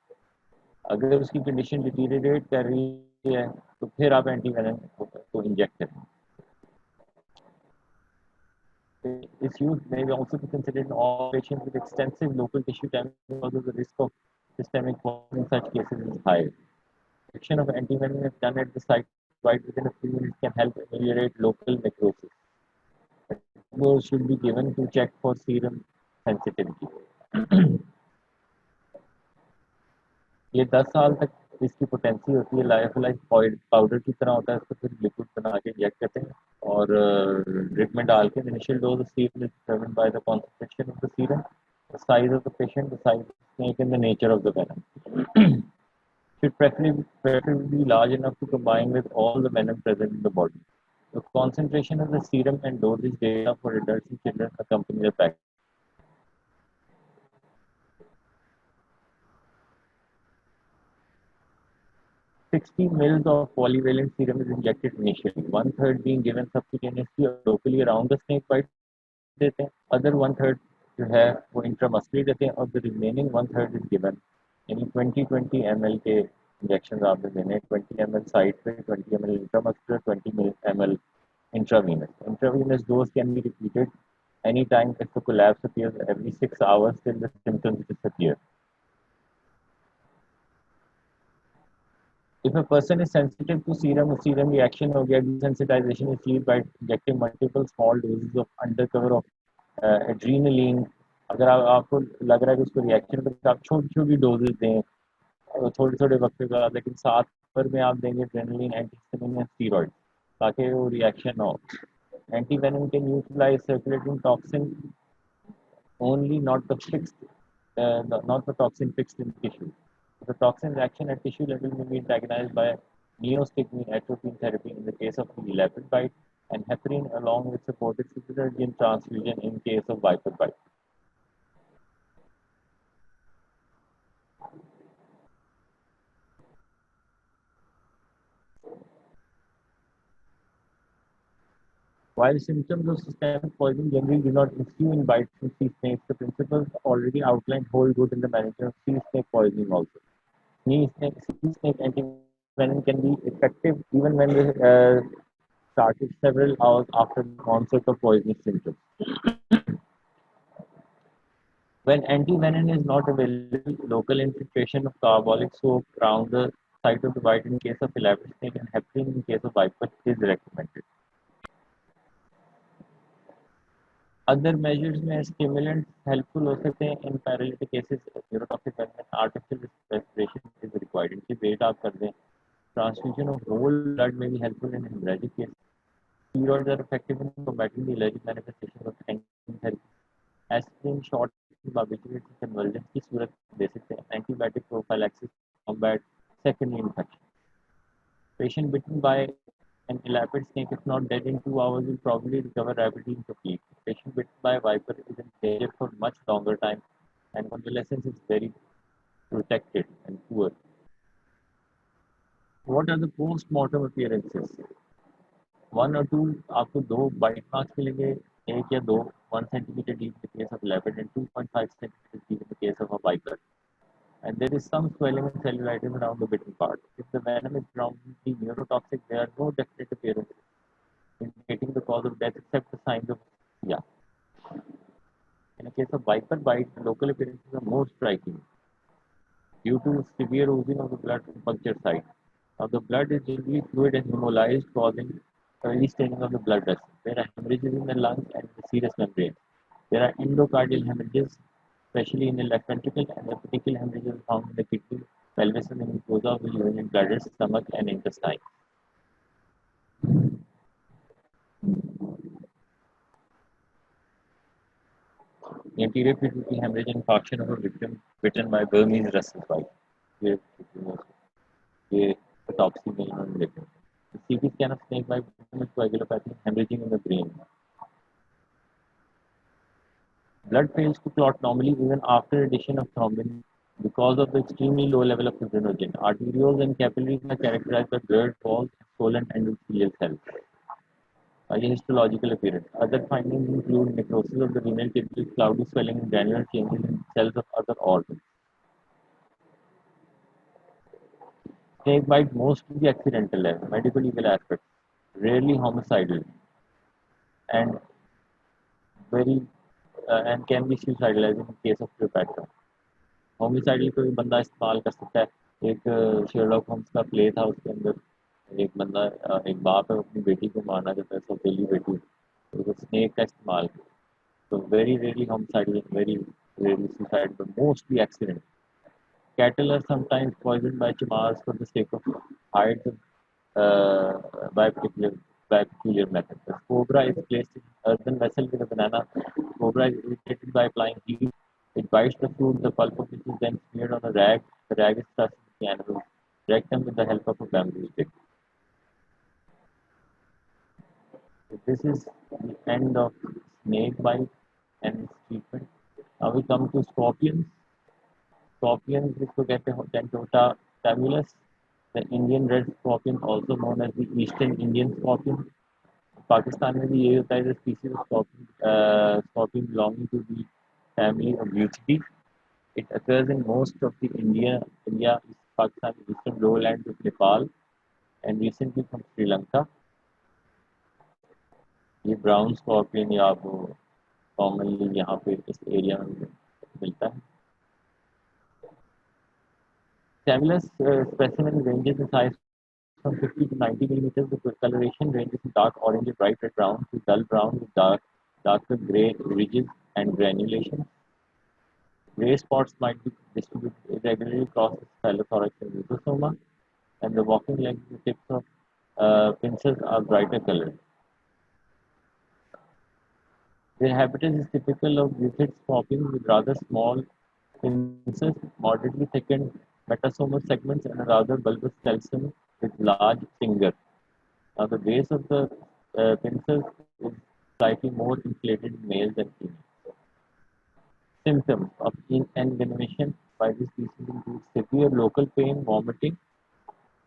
अगर उसकी कंडीशन डिटीरिएट कर रही है तो फिर आप एंटी वेनम को इंजेक्ट करें। Its use may also be considered in all patients with extensive local tissue damage, although the risk of systemic poison in such cases is high. Injection of antivenom if done at the site right within a few minutes can help ameliorate local necrosis. Those should be given to check for serum sensitivity. ये 10 साल तक इसकी potency होती है, लाइफलाइफ powder की तरह होता है, इसको फिर लिक्विड बना के इंजेक्ट करते हैं और ड्रिप में डाल के। Initial dose of serum is determined by the concentration of the serum, the size of the patient, the size of the snake and the nature of the venom. Should preferably be large enough to combine with all the venom present in the body. The concentration of the serum and dosage data for adults and children accompany the package. 60 mils of polyvalent serum is injected initially, one third being given subcutaneously or locally around the snake bite देते हैं, other one third जो है वो intramuscular देते हैं, और the remaining one third is given, यानी 20 ml के इंजेक्शन आपने देने हैं, 20 ml साइड पे, 20 ml intramuscular, 20 ml intravenous. Intravenous dose can be repeated anytime if the collapse appears every 6 hours till the symptoms disappear. If a person is sensitive to serum reaction हो गया, desensitization is achieved by injecting multiple small doses of under cover of adrenaline. अगर आपको लग रहा है कि उसको reaction पर, आप छोटी छोटी डोजेज दें थोड़े थोड़े वक्त के बाद, लेकिन साथ पर में आप देंगे एड्रेनलिन, एंटीहिस्टामिन या स्टीरॉइड, ताकि वो रिएक्शन ना हो। Antivenom can neutralise circulating toxin only, not the not the toxin fixed in tissue. The toxin reaction at tissue level may be antagonized by neostigmine atropine therapy in the case of the leopard bite, and heparin along with supportive cytidine transfusion in case of viper bite. While symptoms of systemic poisoning generally do not ensue in bites from sea snakes, the principles already outlined hold good in the management of sea snake poisoning also. Sea snake antivenom can be effective even when they started several hours after the onset of poisoning symptoms. When antivenom is not available, local infiltration of carbolic soap around the site of the bite in case of elaborate snake and heparin in case of viper is recommended. Other measures में stimulants helpful हो सकते हैं in paralytic cases, neurotoxic when artificial respiration is required. इनकी wait आप कर दें. Transfusion of whole blood may be helpful in hemorrhagic cases. Steroids are effective in combating the allergic manifestations of tanking therapy. Aspirin short barbiturates convulsions की सूरत दे सकते हैं. Antibiotic prophylaxis combat secondary infection. Patient bitten by an elaborate snake, if not dead in 2 hours, will probably recover rapidly and quickly. Patient bitten by a viper is in danger for much longer time, and convalescence is very protected and poor. What are the post-mortem appearances? 1 or 2 आपको 2 bite marks मिलेंगे, एक या दो 1 centimeter deep in the case of leopard and 2.5 centimeters deep in the case of a viper. And there is some swelling and cellulitis around the bitten part. If the venom is predominantly neurotoxic, there are no definite appearances indicating the cause of death except the signs of yeah. In a case of viper bite, the local appearances are more striking due to severe oozing of the blood from punctured site. Now, the blood is generally fluid and hemolyzed, causing early staining of the blood vessels. There are hemorrhages in the lungs and the serous membrane. There are endocardial hemorrhages, especially in the left ventricle, and the petechial hemorrhages found in the kidney, pelvis, and the mucosa of the urinary bladder, stomach, and intestine. The anterior pituitary hemorrhage infarction of a victim bitten by Burmese Russell spike. ये ये autopsy में इन्होंने लिखा. The CT scan of snake bite with coagulopathy hemorrhaging in the brain. Blood fails to clot normally even after addition of thrombin because of the extremely low level of fibrinogen. Arterioles and capillaries are characterized by blurred walls and swollen endothelial cells. Histological appearance. Other findings include necrosis of the renal tubules, cloudy swelling, and granular changes in cells of other organs. Snake bite mostly accidental, medical legal aspects, rarely homicidal, and very and can be suicidal as in case of Cleopatra. Homicidal कोई बंदा इस्तेमाल कर सकता है. एक Sherlock Holmes का play था, उसके अंदर एक बंदा एक बाप है अपनी बेटी को मारना चाहता है, सौतेली बेटी, तो वो स्नेक का इस्तेमाल. तो very rarely homicidal, very rarely suicide, but mostly accident. Cattle are sometimes poisoned by chamars for the sake of hides by peculiar method. The cobra is placed in an earthen vessel with a banana. Cobra is irritated by applying heat. It bites the fruit, the pulp of which is then smeared on a rag. The rag is thrust into the animal's rectum with the help of a bamboo stick. So this is the end of snake bite and its treatment. Now we come to scorpions. Scorpions, जिसको कहते हैं Dentota tabulus, the Indian red scorpion, also known as the Eastern Indian scorpion. Pakistan में भी यही होता है, the species of scorpion belonging to the family of Euthydid. It occurs in most of the India, Pakistan, eastern lowlands of Nepal, and recently from Sri Lanka. ये brown scorpion या वो commonly यहाँ पे इस एरिया में मिलता है. Stamulus specimen ranges in size from 50 to 90 millimeters. The coloration ranges from dark orange and bright red brown to dull brown with darker gray ridges and granulation. Gray spots might be distributed irregularly across the spelothorax and rhizosoma, and the walking legs and the tips of pincers are brighter colored. Their habitat is typical of euthid scorpions with rather small pincers, moderately thickened metasomal segments, and a rather bulbous calcium with large finger. Now, the base of the pincers is slightly more inflated in males than females. Symptoms of envenomation by this species include severe local pain, vomiting,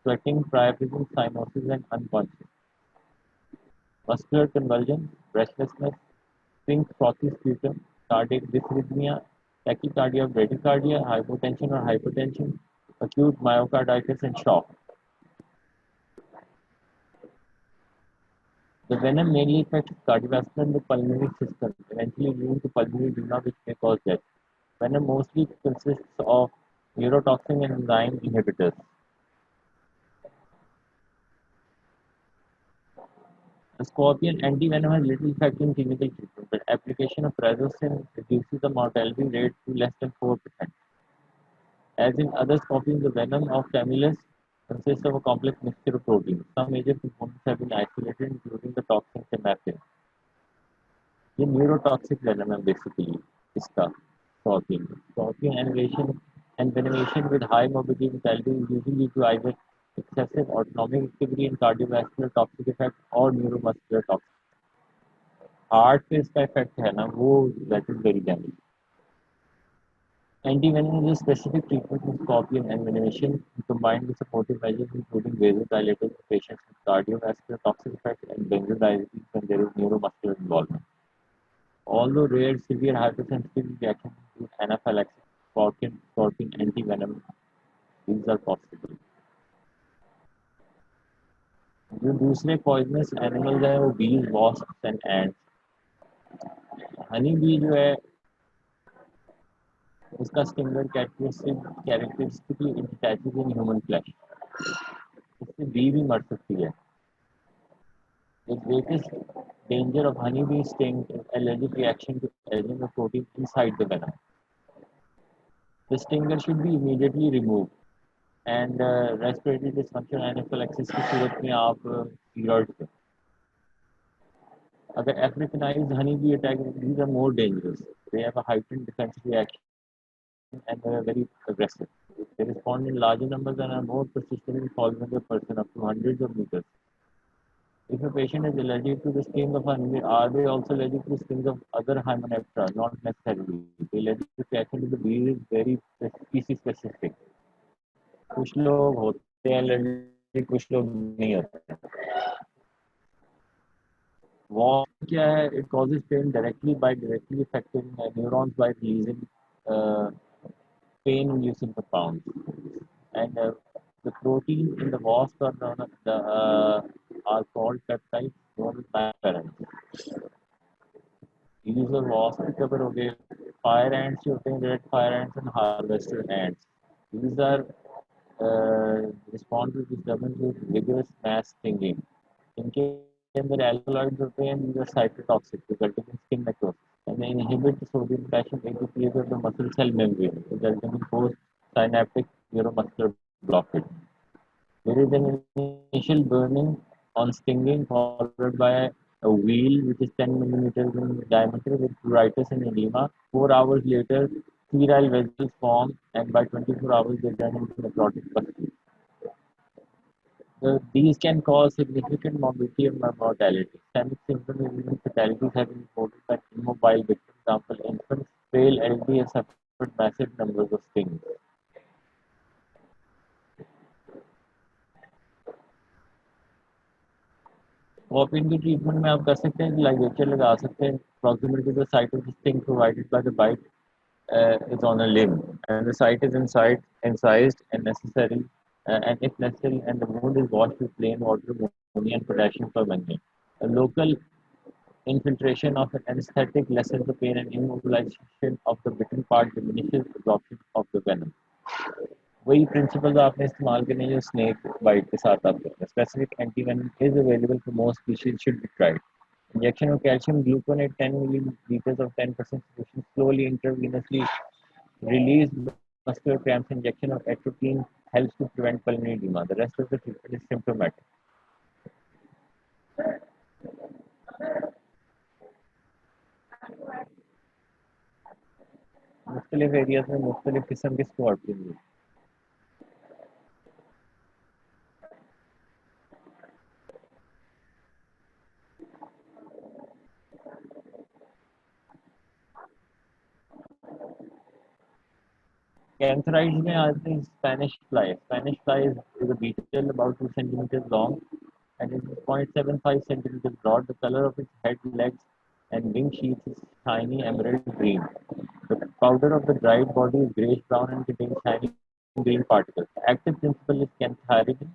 sweating, priapism, cyanosis, and unconscious. Muscular convulsions, breathlessness, pink frothy sputum, cardiac dysrhythmia, tachycardia, bradycardia, hypotension or hypertension, acute myocarditis, and shock. The venom mainly affects cardiovascular and the pulmonary system, eventually leading to pulmonary edema, which may cause death. Venom mostly consists of neurotoxin and enzyme inhibitors. The scorpion antivenom has little effect in clinical treatment, but application of prazosin reduces the mortality rate to less than 4%. As in other scorpions, the venom of Camillus consists of a complex mixture of proteins. Some major components have been isolated, including the toxin semapin. ये neurotoxic venom है basically इसका scorpion. Scorpion envenomation with high morbidity mortality is usually due to either excessive autonomic activity and cardiovascular toxic effect or neuromuscular toxic. Heart पे इसका effect है ना, वो that is very damaging. Antivenom is a specific treatment for scorpion envenomation combined with supportive measures including vasodilators for patients with cardiovascular toxic effect and benzodiazepines when there is neuromuscular involvement. Although rare, severe hypersensitivity reactions include anaphylaxis, scorpion antivenom, these are possible. जो दूसरे poisonous animals हैं वो बीज, wasps and ends. Honey bee जो है उसका stinger characteristically it attaches in human flesh, इससे B भी मर सकती है। The greatest danger of honeybee sting is allergic reaction to agent or protein inside the venom. The stinger should be immediately removed and respiratory dysfunction anaphylaxis की सूरत में आप alert हैं। अगर Africanized honeybee attack, these are more dangerous. They have a heightened defense reaction and they are very aggressive. They respond in larger numbers and are more persistent in following a person up to hundreds of meters. If a patient is allergic to the sting of honeybee, are they also allergic to the stings of other Hymenoptera? Not necessarily. The allergic reaction to the bee is very species specific. कुछ लोग होते हैं allergic, कुछ लोग नहीं होते। Wasp क्या है? It causes pain directly affecting neurons by releasing uh, pain-inducing compounds. And the protein in the wasp are known as are called peptides known as transferrin. These are wasp cover हो गए। Fire ants जो होते हैं, red fire ants and harvester ants. These are respond to disturbance with vigorous mass stinging. इनके अंदर alkaloids होते हैं, these are cytotoxic, resulting in skin necrosis. And they inhibit the sodium potassium ATPase of the muscle cell membrane, resulting in post-synaptic neuromuscular blockage. There is an initial burning on stinging, followed by a wheal which is 10 millimeters in diameter with pruritus and edema. 4 hours later, sterile vessels form, and by 24 hours they turn into necrotic pustules. These can cause significant morbidity and mortality. Systemic symptoms including fatalities have been reported by immobile victims. For example, infants, frail elderly have suffered massive numbers of stings. Warping की treatment में आप कर सकते हैं कि ligature लगा सकते हैं। Proximity to the site of the sting provided by the bite is on a limb, and the site is incised and necessary, and if necessary, and the wound is washed with plain water, ammonia, and potassium permanganate. A local infiltration of an anesthetic lessens the pain, and immobilization of the bitten part diminishes absorption of the venom. वही principles आपने इस्तेमाल करने जो snake bite के साथ आप करते हैं। Specific antivenom is available for most species, should be tried. Injection of calcium gluconate 10 milliliters of 10% solution slowly intravenously release muscular cramps. Injection of atropine helps to prevent pulmonary edema. The rest of the treatment is symptomatic. मुख्तलिफ areas में मुख्तलिफ किस्म के scorpion हैं। Cantharides में आते हैं Spanish fly. Spanish fly is a beetle about 2 centimeters long and is 0.75 centimeters broad. The color of its head, legs, and wing sheaths is shiny emerald green. The powder of the dried body is grayish brown and contains shiny green particles. The active principle is cantharidin,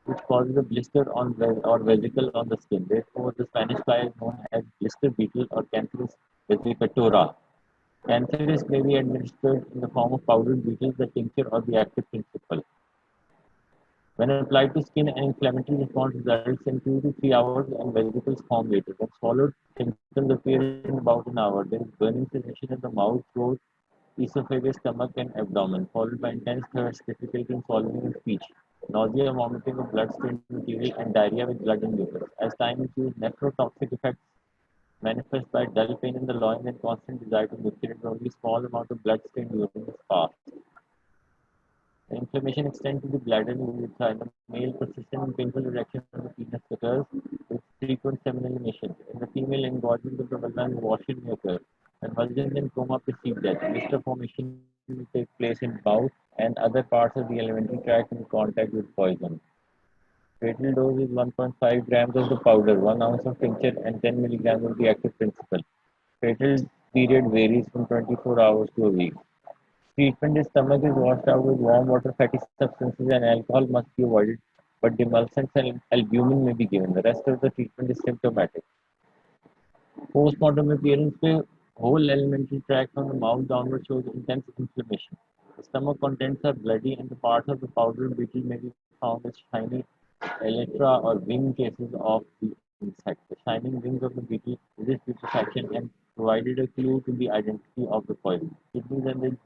which causes a blister on or vesicle on the skin. Therefore, the Spanish fly is known as blister beetle or Cantharus vesicatora. Cantharis may be administered in the form of powdered beetles, the tincture, or the active principle. When applied to skin, an inflammatory response results in 2 to 3 hours and vesicles form later. When swallowed, symptoms appear in about an hour. There is burning sensation in the mouth, throat, esophagus, stomach, and abdomen, followed by intense thirst, difficulty in swallowing and speech, nausea, vomiting of blood-stained material, and diarrhea with blood and mucus. As time ensues, nephrotoxic effects manifest by dull pain in the loins and constant desire to urinate. Only small amount of blood-stained urine is passed. The inflammation extends to the bladder and urethra. In the male, persistent and painful erection of the penis occurs with frequent seminal emission. In the female, engorgement of the vulva and washing may occur. Convulsions and coma precede death. Blister formation may take place in bowel and other parts of the alimentary tract in contact with poison. Fatal dose is 1.5 grams of the powder, 1 ounce of tincture, and 10 milligrams of the active principle. Fatal period varies from 24 hours to a week. Treatment is stomach is washed out with warm water, fatty substances, and alcohol must be avoided, but demulcents and albumin may be given. The rest of the treatment is symptomatic. Postmortem appearance पे whole alimentary tract from the mouth downward shows intense inflammation. The stomach contents are bloody and the parts of the powder beetle may be found as shiny elytra or wing cases of the insect. The shining wings of the beetle resist putrefaction and provided a clue to the identity of the poison. Kidneys and the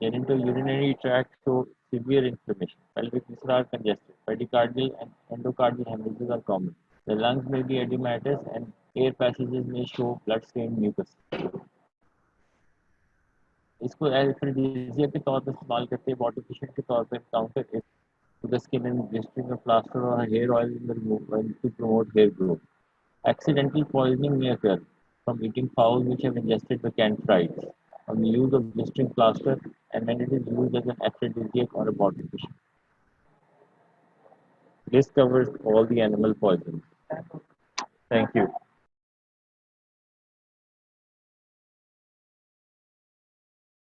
genitourinary tract show severe inflammation. Pelvic viscera are congested. Pericardial and endocardial hemorrhages are common. The lungs may be edematous and air passages may show blood-stained mucus. इसको एल्फ्रेडीजिया के तौर पर इस्तेमाल करते हैं mortification के तौर पर counter it to the skin and blistering of plaster or hair oil in the removal to promote hair growth. Accidental poisoning may occur from eating fowls which have ingested the canned fries, from the use of blistering plaster, and when it is used as an aphrodisiac or a mortification. This covers all the animal poisons. Thank you.